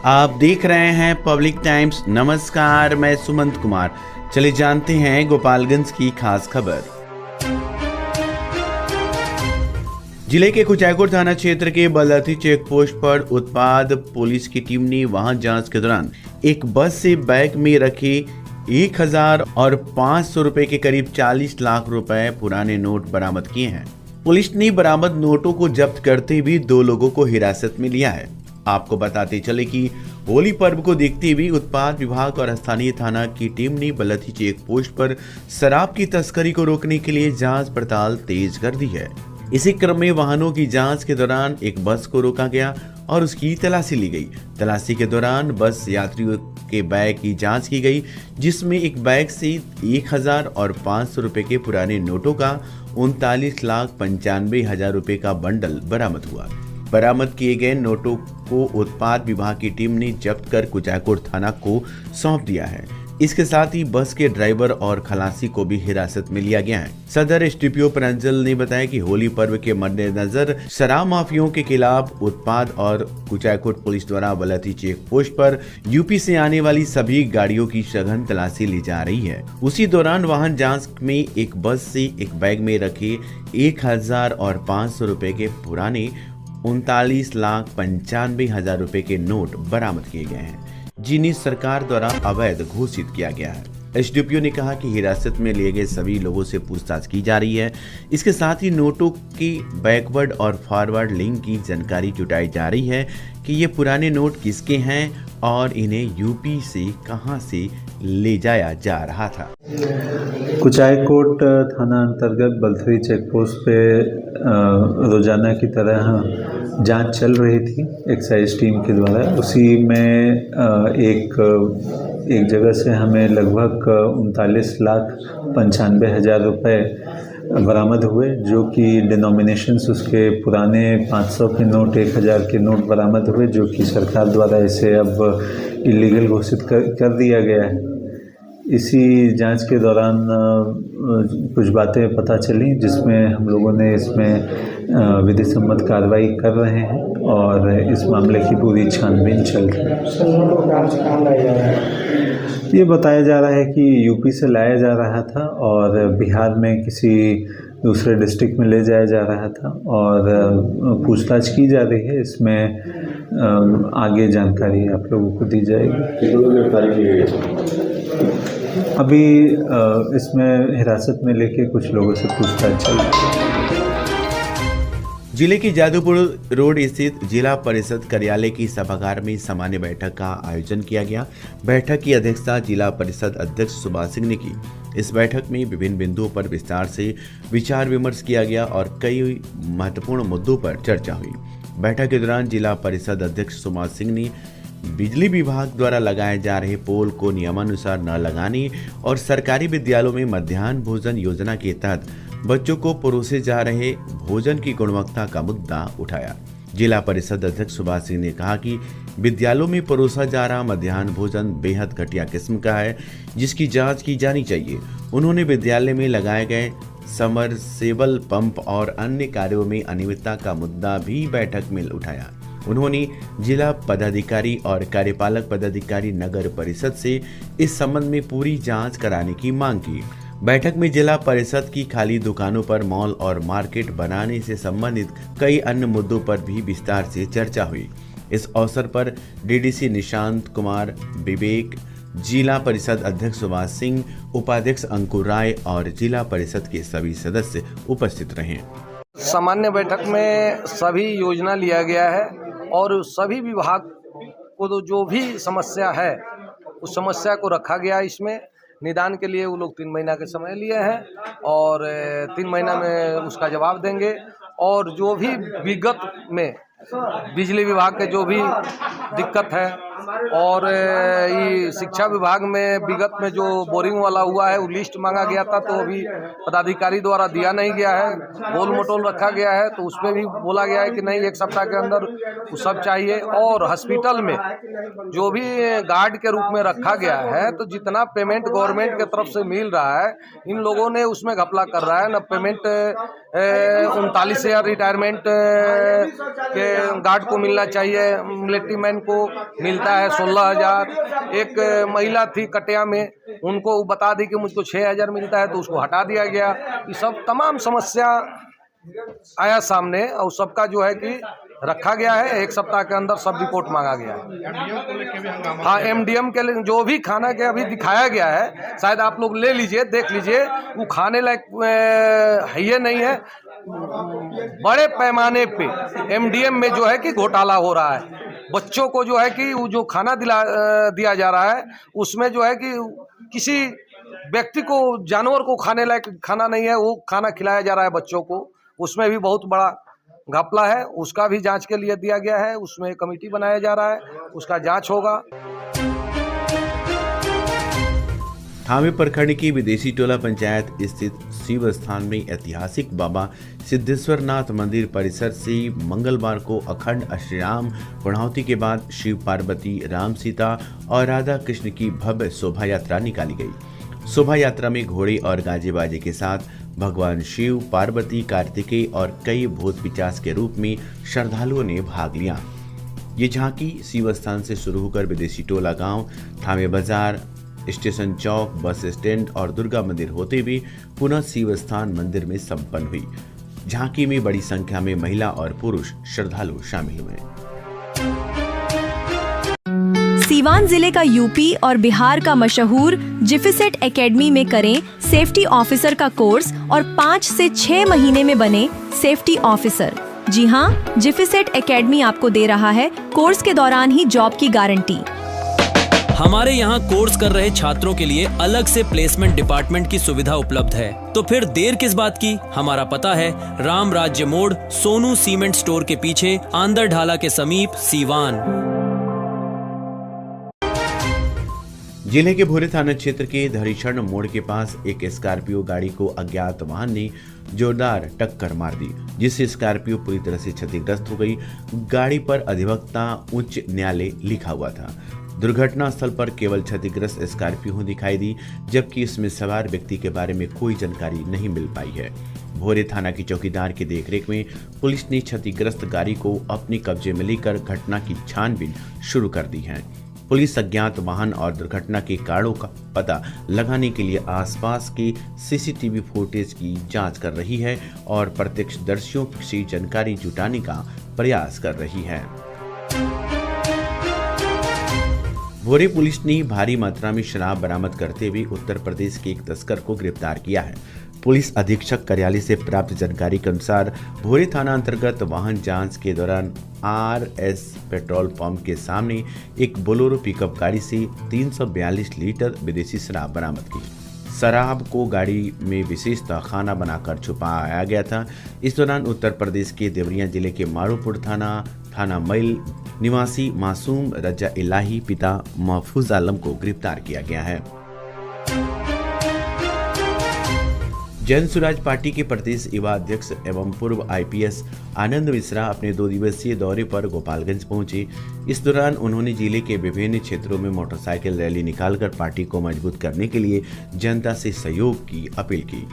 आप देख रहे हैं पब्लिक टाइम्स। नमस्कार, मैं सुमंत कुमार। चलिए जानते हैं गोपालगंज की खास खबर। जिले के कुचायकोट थाना क्षेत्र के बलथी चेक पोस्ट पर उत्पाद पुलिस की टीम ने वाहन जांच के दौरान एक बस से बैग में रखे 1000 और 500 रुपए के करीब 40 लाख रुपए पुराने नोट बरामद किए हैं। पुलिस ने बरामद नोटों को जब्त करते हुए 2 लोगों को हिरासत में लिया है। आपको बताते चले कि होली पर्व को देखते हुए उत्पाद विभाग और स्थानीय थाना की टीम ने बलथी चेक पोस्ट पर शराब की तस्करी को रोकने के लिए जांच पड़ताल तेज कर दी है। इसी क्रम में वाहनों की जांच के दौरान एक बस को रोका गया और उसकी तलाशी ली गई। तलाशी के दौरान बस यात्रियों के बैग की जांच की गई, जिसमें एक बैग से 1000 और 500 रुपए के पुराने नोटों का 39,95,000 रुपए का बंडल बरामद हुआ। बरामद किए गए नोटों को उत्पाद विभाग की टीम ने जब्त कर कुचायकोट थाना को सौंप दिया है। इसके साथ ही बस के ड्राइवर और खलासी को भी हिरासत में लिया गया है। सदर एसडीपीओ प्रांजल ने बताया कि होली पर्व के मद्देनजर शराब माफियों के खिलाफ उत्पाद और कुचायकोट पुलिस द्वारा बलथी चेक पोस्ट पर यूपी से आने वाली सभी गाड़ियों की सघन तलाशी ली जा रही है। उसी दौरान वाहन जांच में एक बस से एक बैग में रखे 1000 और 500 रुपए के पुराने 39,95,000 रुपए के नोट बरामद किए गए हैं, जिन्हें सरकार द्वारा अवैध घोषित किया गया है। एसडीपीओ ने कहा कि हिरासत में लिए गए सभी लोगों से पूछताछ की जा रही है। इसके साथ ही नोटों की बैकवर्ड और फॉरवर्ड लिंक की जानकारी जुटाई जा रही है कि ये पुराने नोट किसके हैं और इन्हें यूपी से कहां से ले जाया जा रहा था। कुचायकोट थाना अंतर्गत बलथरी चेक पोस्ट पे रोजाना की तरह जांच चल रही थी एक्साइज टीम के द्वारा। उसी में एक जगह से हमें लगभग 39,95,000 रुपये बरामद हुए, जो कि डिनोमिनेशंस उसके पुराने 500 के नोट, 1000 के नोट बरामद हुए, जो कि सरकार द्वारा इसे अब इलीगल घोषित कर दिया गया है। इसी जांच के दौरान कुछ बातें पता चली, जिसमें हम लोगों ने इसमें विधि सम्मत कार्रवाई कर रहे हैं और इस मामले की पूरी छानबीन चल रही है। ये बताया जा रहा है कि यूपी से लाया जा रहा था और बिहार में किसी दूसरे डिस्ट्रिक्ट में ले जाया जा रहा था और पूछताछ की जा रही है। इसमें आगे जानकारी आप लोगों को दी जाएगी। अभी इसमें हिरासत में लेके कुछ लोगों से पूछताछ चल रही है। जिले की जादूपुर रोड स्थित जिला परिषद कार्यालय की सभागार में सामान्य बैठक का आयोजन किया गया। बैठक की अध्यक्षता जिला परिषद अध्यक्ष सुभाष सिंह ने की। इस बैठक में विभिन्न बिंदुओं पर विस्तार से विचार विमर्श किया गया और कई महत्वपूर्ण मुद्दों पर चर्चा हुई। बैठक के दौरान जिला परिषद अध्यक्ष सुभाष सिंह ने बिजली विभाग द्वारा लगाए जा रहे पोल को नियमानुसार न लगाने और सरकारी विद्यालयों में मध्याह्न भोजन योजना के तहत बच्चों को परोसे जा रहे भोजन की गुणवत्ता का मुद्दा उठाया। जिला परिषद अध्यक्ष सुभाष सिंह ने कहा कि विद्यालयों में परोसा जा रहा मध्याह्न भोजन बेहद घटिया किस्म का है, जिसकी जांच की जानी चाहिए। उन्होंने विद्यालय में लगाए गए समरसेबल पंप और अन्य कार्यों में अनियमितता का मुद्दा भी बैठक में उठाया। उन्होंने जिला पदाधिकारी और कार्यपालक पदाधिकारी नगर परिषद से इस संबंध में पूरी जांच कराने की मांग की। बैठक में जिला परिषद की खाली दुकानों पर मॉल और मार्केट बनाने से संबंधित कई अन्य मुद्दों पर भी विस्तार से चर्चा हुई। इस अवसर पर डीडीसी निशांत कुमार विवेक, जिला परिषद अध्यक्ष सुभाष सिंह, उपाध्यक्ष अंकुर राय और जिला परिषद के सभी सदस्य उपस्थित रहे। सामान्य बैठक में सभी योजना लिया गया है और सभी विभाग को जो भी समस्या है उस समस्या को रखा गया। इसमें निदान के लिए वो लोग 3 महीना के समय लिए हैं और 3 महीना में उसका जवाब देंगे। और जो भी विगत में बिजली विभाग के जो भी दिक्कत है और ये शिक्षा विभाग में विगत में जो बोरिंग वाला हुआ है वो लिस्ट मांगा गया था, तो अभी पदाधिकारी द्वारा दिया नहीं गया है, गोल मटोल रखा गया है। तो उसमें भी बोला गया है कि नहीं 1 सप्ताह के अंदर वो सब चाहिए। और हॉस्पिटल में जो भी गार्ड के रूप में रखा गया है, तो जितना पेमेंट गवर्नमेंट के तरफ से मिल रहा है, इन लोगों ने उसमें घपला कर रहा है। न पेमेंट 39,000 रिटायरमेंट के गार्ड को मिलना चाहिए, मिलिट्री मैन को मिलता मिलता है 16,000। एक महिला थी कटिया में, उनको बता दी कि मुझको 6,000 मिलता है, तो उसको हटा दिया गया। ये सब तमाम समस्या आया सामने और सबका जो है कि रखा गया है। 1 सप्ताह के अंदर सब रिपोर्ट मांगा गया है। हाँ, एमडीएम के लिए जो भी खाना के अभी दिखाया गया है, शायद आप लोग ले लीजिए, देख लीजिए, वो खाने लायक है ये नहीं है। बड़े पैमाने पे एमडीएम में जो है कि घोटाला हो रहा है। बच्चों को जो है कि वो जो खाना दिया जा रहा है, उसमें जो है कि किसी व्यक्ति को, जानवर को खाने लायक खाना नहीं है, वो खाना खिलाया जा रहा है बच्चों को। उसमें भी बहुत बड़ा घपला है, उसका भी जांच के लिए दिया गया है। उसमें कमेटी बनाया जा रहा है, उसका जांच होगा। थावे प्रखंड की विदेशी टोला पंचायत स्थित शिव स्थान में ऐतिहासिक बाबा सिद्धेश्वर नाथ मंदिर परिसर से मंगलवार को अखंड अष्टयाम पूर्णाहुति के बाद शिव पार्वती, राम सीता और राधा कृष्ण की भव्य शोभा यात्रा निकाली गई। शोभा यात्रा में घोड़े और गाजे बाजे के साथ भगवान शिव, पार्वती, कार्तिकेय और कई भूत पिशाच के रूप में श्रद्धालुओं ने भाग लिया। ये झांकी शिव स्थान से शुरू होकर विदेशी टोला गांव, थावे बाजार, स्टेशन चौक, बस स्टैंड और दुर्गा मंदिर होते हुए पुनः शिव स्थान मंदिर में संपन्न हुई। झांकी में बड़ी संख्या में महिला और पुरुष श्रद्धालु शामिल हुए। सीवान जिले का यूपी और बिहार का मशहूर जिफिसेट एकेडमी में करें सेफ्टी ऑफिसर का कोर्स और 5 से 6 महीने में बने सेफ्टी ऑफिसर। जी हाँ, जिफिसेट एकेडमी आपको दे रहा है कोर्स के दौरान ही जॉब की गारंटी। हमारे यहाँ कोर्स कर रहे छात्रों के लिए अलग से प्लेसमेंट डिपार्टमेंट की सुविधा उपलब्ध है। तो फिर देर किस बात की? हमारा पता है राम राज्य मोड़, सोनू सीमेंट स्टोर के पीछे, आंदर ढाला के समीप, सीवान। जिले के भोरे थाना क्षेत्र के धरीक्षण मोड़ के पास एक स्कॉर्पियो गाड़ी को अज्ञात वाहन ने जोरदार टक्कर मार दी, जिससे स्कॉर्पियो पूरी तरह से क्षतिग्रस्त हो गई। गाड़ी पर अधिवक्ता उच्च न्यायालय लिखा हुआ था। दुर्घटना स्थल पर केवल क्षतिग्रस्त स्कॉर्पियो दिखाई दी, जबकि इसमें सवार व्यक्ति के बारे में कोई जानकारी नहीं मिल पाई है। भोरे थाना की चौकीदार की देखरेख में पुलिस ने क्षतिग्रस्त गाड़ी को अपने कब्जे में लेकर घटना की छानबीन शुरू कर दी है। पुलिस अज्ञात वाहन और दुर्घटना के कारणों का पता लगाने के लिए आसपास के सीसीटीवी फुटेज की जांच कर रही है और प्रत्यक्षदर्शियों से जानकारी जुटाने का प्रयास कर रही है। भोरे पुलिस ने भारी मात्रा में शराब बरामद करते हुए उत्तर प्रदेश के एक तस्कर को गिरफ्तार किया है। पुलिस अधीक्षक कार्यालय से प्राप्त जानकारी के अनुसार भोरे थाना अंतर्गत वाहन जांच के दौरान RS पेट्रोल पंप के सामने एक बोलेरो पिकअप गाड़ी से 342 लीटर विदेशी शराब बरामद की। शराब को गाड़ी में विशेषतः खाना बनाकर छुपाया गया था। इस दौरान उत्तर प्रदेश के देवरिया जिले के मारूपुर थाना मैल निवासी मासूम रजा इलाही पिता महफूज आलम को गिरफ्तार किया गया है। जन स्वराज पार्टी के प्रदेश युवा अध्यक्ष एवं पूर्व IPS आनंद मिश्रा अपने 2 दिवसीय दौरे पर गोपालगंज पहुंचे। इस दौरान उन्होंने जिले के विभिन्न क्षेत्रों में मोटरसाइकिल रैली निकालकर पार्टी को मजबूत करने के लिए जनता से सहयोग की अपील की।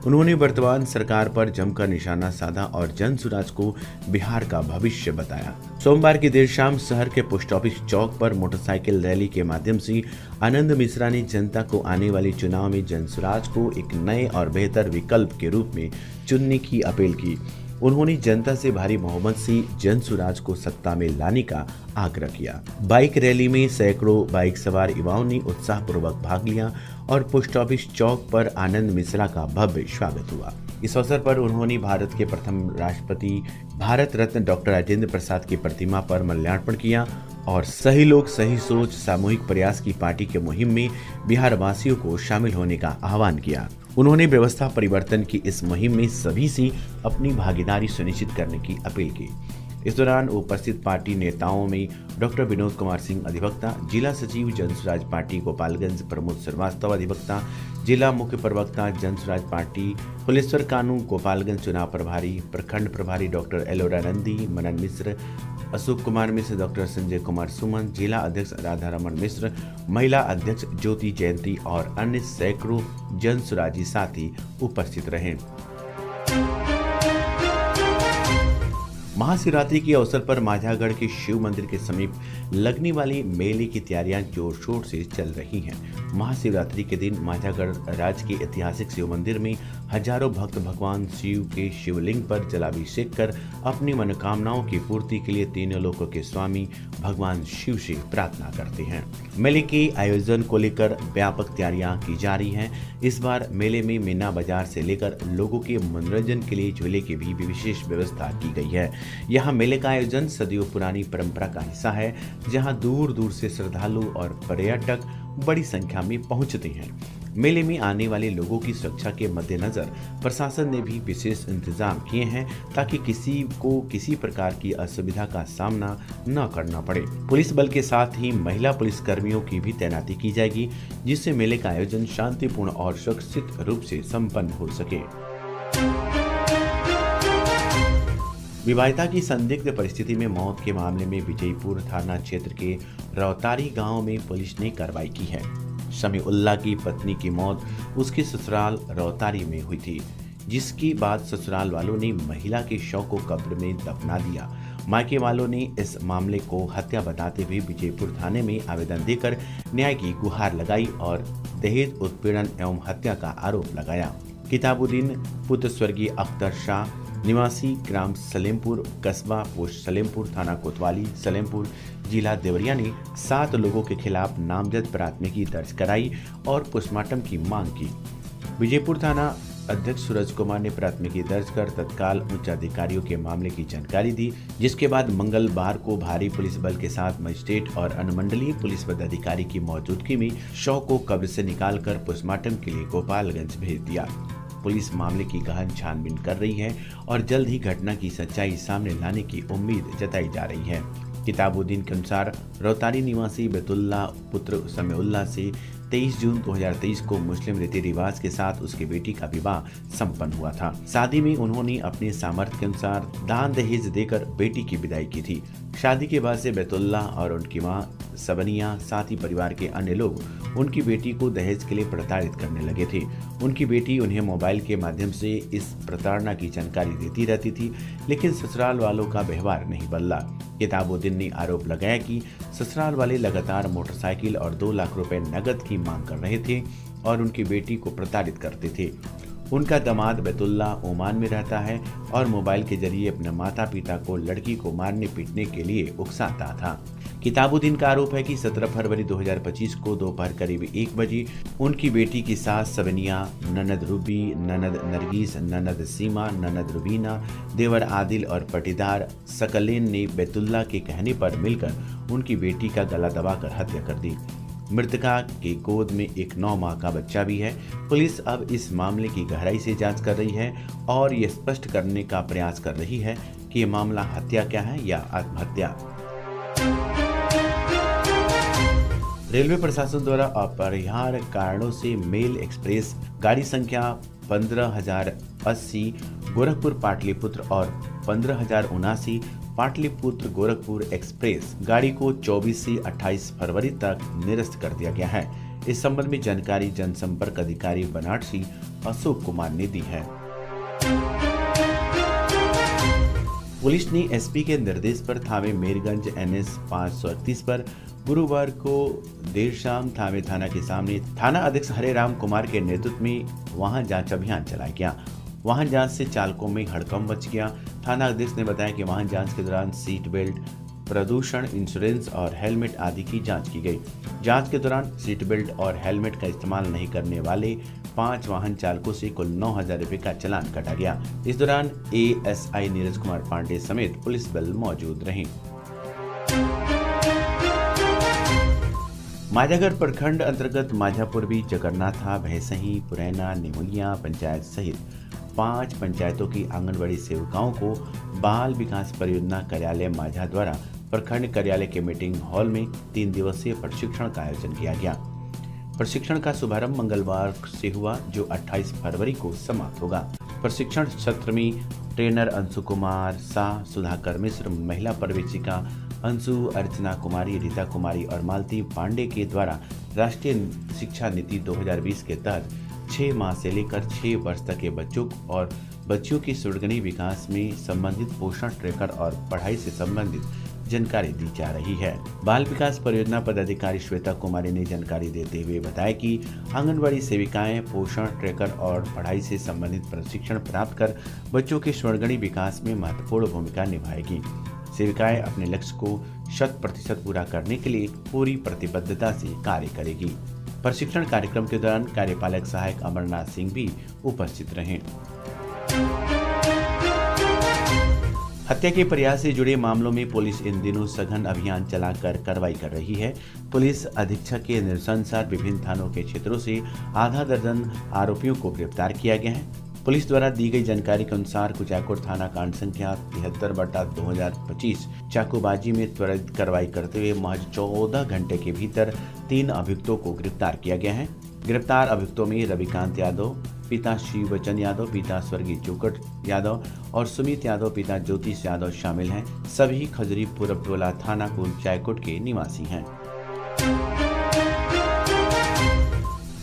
उन्होंने वर्तमान सरकार पर जमकर निशाना साधा और जन स्वराज को बिहार का भविष्य बताया। सोमवार की देर शाम शहर के पोस्ट ऑफिस चौक पर मोटरसाइकिल रैली के माध्यम से आनंद मिश्रा ने जनता को आने वाले चुनाव में जन स्वराज को एक नए और बेहतर विकल्प के रूप में चुनने की अपील की। उन्होंने जनता से भारी बहुमत से जन स्वराज को सत्ता में लाने का आग्रह किया। बाइक रैली में सैकड़ों बाइक सवार युवाओं ने उत्साहपूर्वक भाग लिया और पोस्ट ऑफिस चौक पर आनंद मिश्रा का भव्य स्वागत हुआ। इस अवसर पर उन्होंने भारत के प्रथम राष्ट्रपति भारत रत्न डॉक्टर राजेंद्र प्रसाद की प्रतिमा पर माल्यार्पण किया और सही लोग सही सोच सामूहिक प्रयास की पार्टी के मुहिम में बिहार वासियों को शामिल होने का आह्वान किया। उन्होंने व्यवस्था परिवर्तन की इस मुहिम में सभी से अपनी भागीदारी सुनिश्चित करने की अपील की। इस दौरान उपस्थित पार्टी नेताओं में डॉक्टर विनोद कुमार सिंह अधिवक्ता, जिला सचिव जन स्वराज पार्टी गोपालगंज प्रमोद श्रीवास्तव अधिवक्ता, जिला मुख्य प्रवक्ता जन स्वराज पार्टी फुलेश्वर कानू गोपालगंज चुनाव प्रभारी, प्रखंड प्रभारी डॉक्टर एलोरा नंदी, मनन मिश्र, अशोक कुमार मिश्र, डॉक्टर संजय कुमार सुमन, जिला अध्यक्ष राधा रमन मिश्र, महिला अध्यक्ष ज्योति जयंती और अन्य सैकड़ों जन स्वराजी साथी उपस्थित रहे। महाशिवरात्रि के अवसर पर माझागढ़ के शिव मंदिर के समीप लगने वाली मेले की तैयारियां जोर शोर से चल रही हैं। महाशिवरात्रि के दिन माझागढ़ राज्य के ऐतिहासिक शिव मंदिर में हजारों भक्त भगवान शिव के शिवलिंग पर जलाभिषेक कर अपनी मनोकामनाओं की पूर्ति के लिए तीनों लोकों के स्वामी भगवान शिव से प्रार्थना करते हैं। मेले के आयोजन को लेकर व्यापक तैयारियां की जा रही हैं। इस बार मेले में मीना बाजार से लेकर लोगों के मनोरंजन के लिए झूले की भी विशेष व्यवस्था की गई है। यहाँ मेले का आयोजन सदियों पुरानी परंपरा का हिस्सा है, जहाँ दूर दूर से श्रद्धालु और पर्यटक बड़ी संख्या में पहुंचते हैं। मेले में आने वाले लोगों की सुरक्षा के मद्देनजर प्रशासन ने भी विशेष इंतजाम किए हैं ताकि किसी को किसी प्रकार की असुविधा का सामना न करना पड़े। पुलिस बल के साथ ही महिला पुलिस कर्मियों की भी तैनाती की जाएगी, जिससे मेले का आयोजन शांतिपूर्ण और सुरक्षित रूप से संपन्न हो सके। विवाहिता की संदिग्ध परिस्थिति में मौत के मामले में विजयपुर थाना क्षेत्र के रौतारी गांव में पुलिस ने कार्रवाई की है। समीउल्लाह की पत्नी की मौत उसके ससुराल रौतारी में हुई थी, जिसके बाद ससुराल वालों ने महिला के शव को कब्र में दफना दिया। मायके वालों ने इस मामले को हत्या बताते हुए विजयपुर थाने में आवेदन देकर न्याय की गुहार लगाई और दहेज उत्पीड़न एवं हत्या का आरोप लगाया। किताबुद्दीन पुत्र स्वर्गीय अख्तर शाह निवासी ग्राम सलेमपुर, कस्बा पोस्ट सलेमपुर, थाना कोतवाली सलेमपुर, जिला देवरिया ने 7 लोगों के खिलाफ नामजद प्राथमिकी दर्ज कराई और पोस्टमार्टम की मांग की। विजयपुर थाना अध्यक्ष सूरज कुमार ने प्राथमिकी दर्ज कर तत्काल उच्च अधिकारियों के मामले की जानकारी दी, जिसके बाद मंगलवार को भारी पुलिस बल के साथ मजिस्ट्रेट और अनुमंडलीय पुलिस पदाधिकारी की मौजूदगी में शव को कब्र से निकालकर पोस्टमार्टम के लिए गोपालगंज भेज दिया। पुलिस मामले की गहन छानबीन कर रही है और जल्द ही घटना की सच्चाई सामने लाने की उम्मीद जताई जा रही है। किताबुद्दीन के अनुसार रौतारी निवासी बैतुल्ला पुत्र समीउल्लाह से 23 जून 2023 को मुस्लिम रीति रिवाज के साथ उसकी बेटी का विवाह संपन्न हुआ था। शादी में उन्होंने अपने सामर्थ्य के अनुसार दान दहेज देकर बेटी की विदाई की थी। शादी के बाद से बैतुल्ला और उनकी मां सबनिया साथ ही परिवार के अन्य लोग उनकी बेटी को दहेज के लिए प्रताड़ित करने लगे थे। उनकी बेटी उन्हें मोबाइल के माध्यम से इस प्रताड़ना की जानकारी देती रहती थी, लेकिन ससुराल वालों का व्यवहार नहीं बदला। किताबुद्दीन ने आरोप लगाया कि ससुराल वाले लगातार मोटरसाइकिल और 2 लाख रुपए नकद की मांग कर रहे थे और उनकी बेटी को प्रताड़ित करते थे। उनका दामाद बैतुल्ला ओमान में रहता है और मोबाइल के जरिए अपने माता पिता को लड़की को मारने पीटने के लिए उकसाता था। किताबुद्दीन का आरोप है कि 17 फरवरी 2025 को दोपहर करीब 1 बजे उनकी बेटी की सास सबनिया, ननद रूबी, ननद नरगिस, ननद सीमा, ननद रुबीना, देवर आदिल और पटीदार सकलेन ने बैतुल्ला के कहने पर मिलकर उनकी बेटी का गला दबाकर हत्या कर दी। मृतका के गोद में एक 9 माह का बच्चा भी है। पुलिस अब इस मामले की गहराई से जांच कर रही है और ये स्पष्ट करने का प्रयास कर रही है कि ये मामला हत्या क्या है या आत्महत्या। रेलवे प्रशासन द्वारा अपरिहार्य कारणों से मेल एक्सप्रेस गाड़ी संख्या 15,080 गोरखपुर पाटलिपुत्र और 15,079 पाटलिपुत्र गोरखपुर एक्सप्रेस गाड़ी को 24 से 28 फरवरी तक निरस्त कर दिया गया है। इस संबंध में जानकारी जनसंपर्क अधिकारी बनारसी अशोक कुमार ने दी है। पुलिस ने एसपी के निर्देश पर थावे मेरगंज NS 531 पर गुरुवार को देर शाम थावे थाना के सामने थाना अध्यक्ष हरे राम कुमार के नेतृत्व में वाहन जांच अभियान चलाया गया। वाहन जांच से चालकों में हड़कंप मच गया। थाना अध्यक्ष ने बताया कि वाहन जांच के दौरान सीट बेल्ट, प्रदूषण, इंश्योरेंस और हेलमेट आदि की जांच की गई। जांच के दौरान सीट बेल्ट और हेलमेट का इस्तेमाल नहीं करने वाले 5 वाहन चालकों से कुल 9,000 रुपए का चालान काटा गया। इस दौरान ASI नीरज कुमार पांडे समेत पुलिस बल मौजूद रहे। माझागढ़ प्रखंड अंतर्गत माझापुरवी, जगन्नाथा, भैंसही, पुरैना, निमुलिया पंचायत सहित 5 पंचायतों की आंगनबाड़ी सेविकाओं को बाल विकास परियोजना कार्यालय माझा द्वारा प्रखंड कार्यालय के मीटिंग हॉल में 3 दिवसीय प्रशिक्षण का आयोजन किया गया। प्रशिक्षण का शुभारंभ मंगलवार से हुआ, जो 28 फरवरी को समाप्त होगा। प्रशिक्षण सत्र में ट्रेनर अंशु कुमार शाह, सुधाकर मिश्र, महिला पर्यवेक्षिका अंशु, अर्चना कुमारी, रीता कुमारी और मालती पांडे के द्वारा राष्ट्रीय शिक्षा नीति 2020 के तहत 6 माह से लेकर 6 वर्ष तक के बच्चों और बच्चियों के सुड़गनी विकास में संबंधित पोषण ट्रैकर और पढ़ाई से संबंधित जानकारी दी जा रही है। बाल विकास परियोजना पदाधिकारी श्वेता कुमारी ने जानकारी देते हुए बताया कि आंगनबाड़ी सेविकाएं पोषण ट्रैकर और पढ़ाई से संबंधित प्रशिक्षण प्राप्त कर बच्चों के स्वर्णगणी विकास में महत्वपूर्ण भूमिका निभाएगी। सेविकाएं अपने लक्ष्य को 100% पूरा करने के लिए पूरी प्रतिबद्धता से कार्य करेगी। प्रशिक्षण कार्यक्रम के दौरान कार्यपालक सहायक अमरनाथ सिंह भी उपस्थित रहे। हत्या के प्रयास से जुड़े मामलों में पुलिस इन दिनों सघन अभियान चलाकर कार्रवाई कर रही है। पुलिस अधीक्षक के निर्देशानुसार विभिन्न थानों के क्षेत्रों से आधा दर्जन आरोपियों को गिरफ्तार किया गया है। पुलिस द्वारा दी गई जानकारी के अनुसार कुचाकोट थाना कांड संख्या 73/2025 चाकूबाजी में त्वरित कार्रवाई करते हुए महज 14 घंटे के भीतर 3 अभियुक्तों को गिरफ्तार किया गया है। गिरफ्तार अभियुक्तों में रविकांत यादव पिता शिववचन यादव पिता स्वर्गीय चौकट यादव और सुमित यादव पिता ज्योतिष यादव शामिल हैं। सभी खजरी पूरबटोला थाना कुचाकोट के निवासी हैं।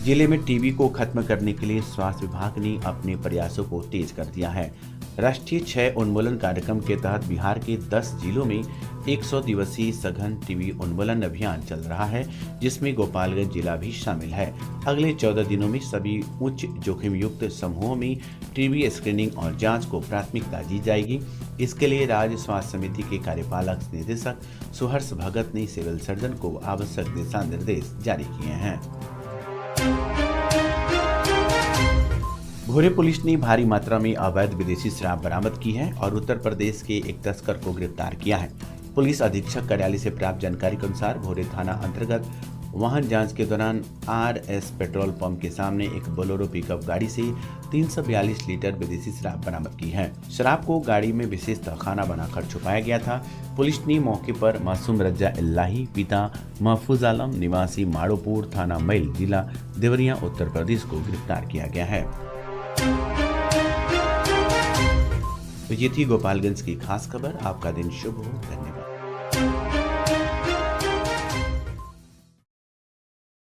जिले में टीबी को खत्म करने के लिए स्वास्थ्य विभाग ने अपने प्रयासों को तेज कर दिया है। राष्ट्रीय क्षय उन्मूलन कार्यक्रम के तहत बिहार के 10 जिलों में 100 दिवसीय सघन टीबी उन्मूलन अभियान चल रहा है, जिसमें गोपालगंज जिला भी शामिल है। अगले 14 दिनों में सभी उच्च जोखिम युक्त समूहों में टीबी स्क्रीनिंग और जांच को प्राथमिकता दी जाएगी। इसके लिए राज्य स्वास्थ्य समिति के कार्यपालक निदेशक सुहर्ष भगत ने सिविल सर्जन को आवश्यक दिशा निर्देश जारी किए हैं। भोरे पुलिस ने भारी मात्रा में अवैध विदेशी शराब बरामद की है और उत्तर प्रदेश के एक तस्कर को गिरफ्तार किया है। पुलिस अधीक्षक कार्यालय से प्राप्त जानकारी के अनुसार भोरे थाना अंतर्गत वाहन जांच के दौरान RS पेट्रोल पंप के सामने एक बोलेरो पिकअप गाड़ी से 342 लीटर विदेशी शराब बरामद की है। शराब को गाड़ी में विशेष तहखाना बनाकर छुपाया गया था। पुलिस ने मौके पर मासूम रज्जा इल्लाही पिता महफूज आलम निवासी माड़ोपुर थाना मैल जिला देवरिया उत्तर प्रदेश को गिरफ्तार किया गया है। तो ये थी गोपालगंज की खास खबर। आपका दिन शुभ हो। धन्यवाद।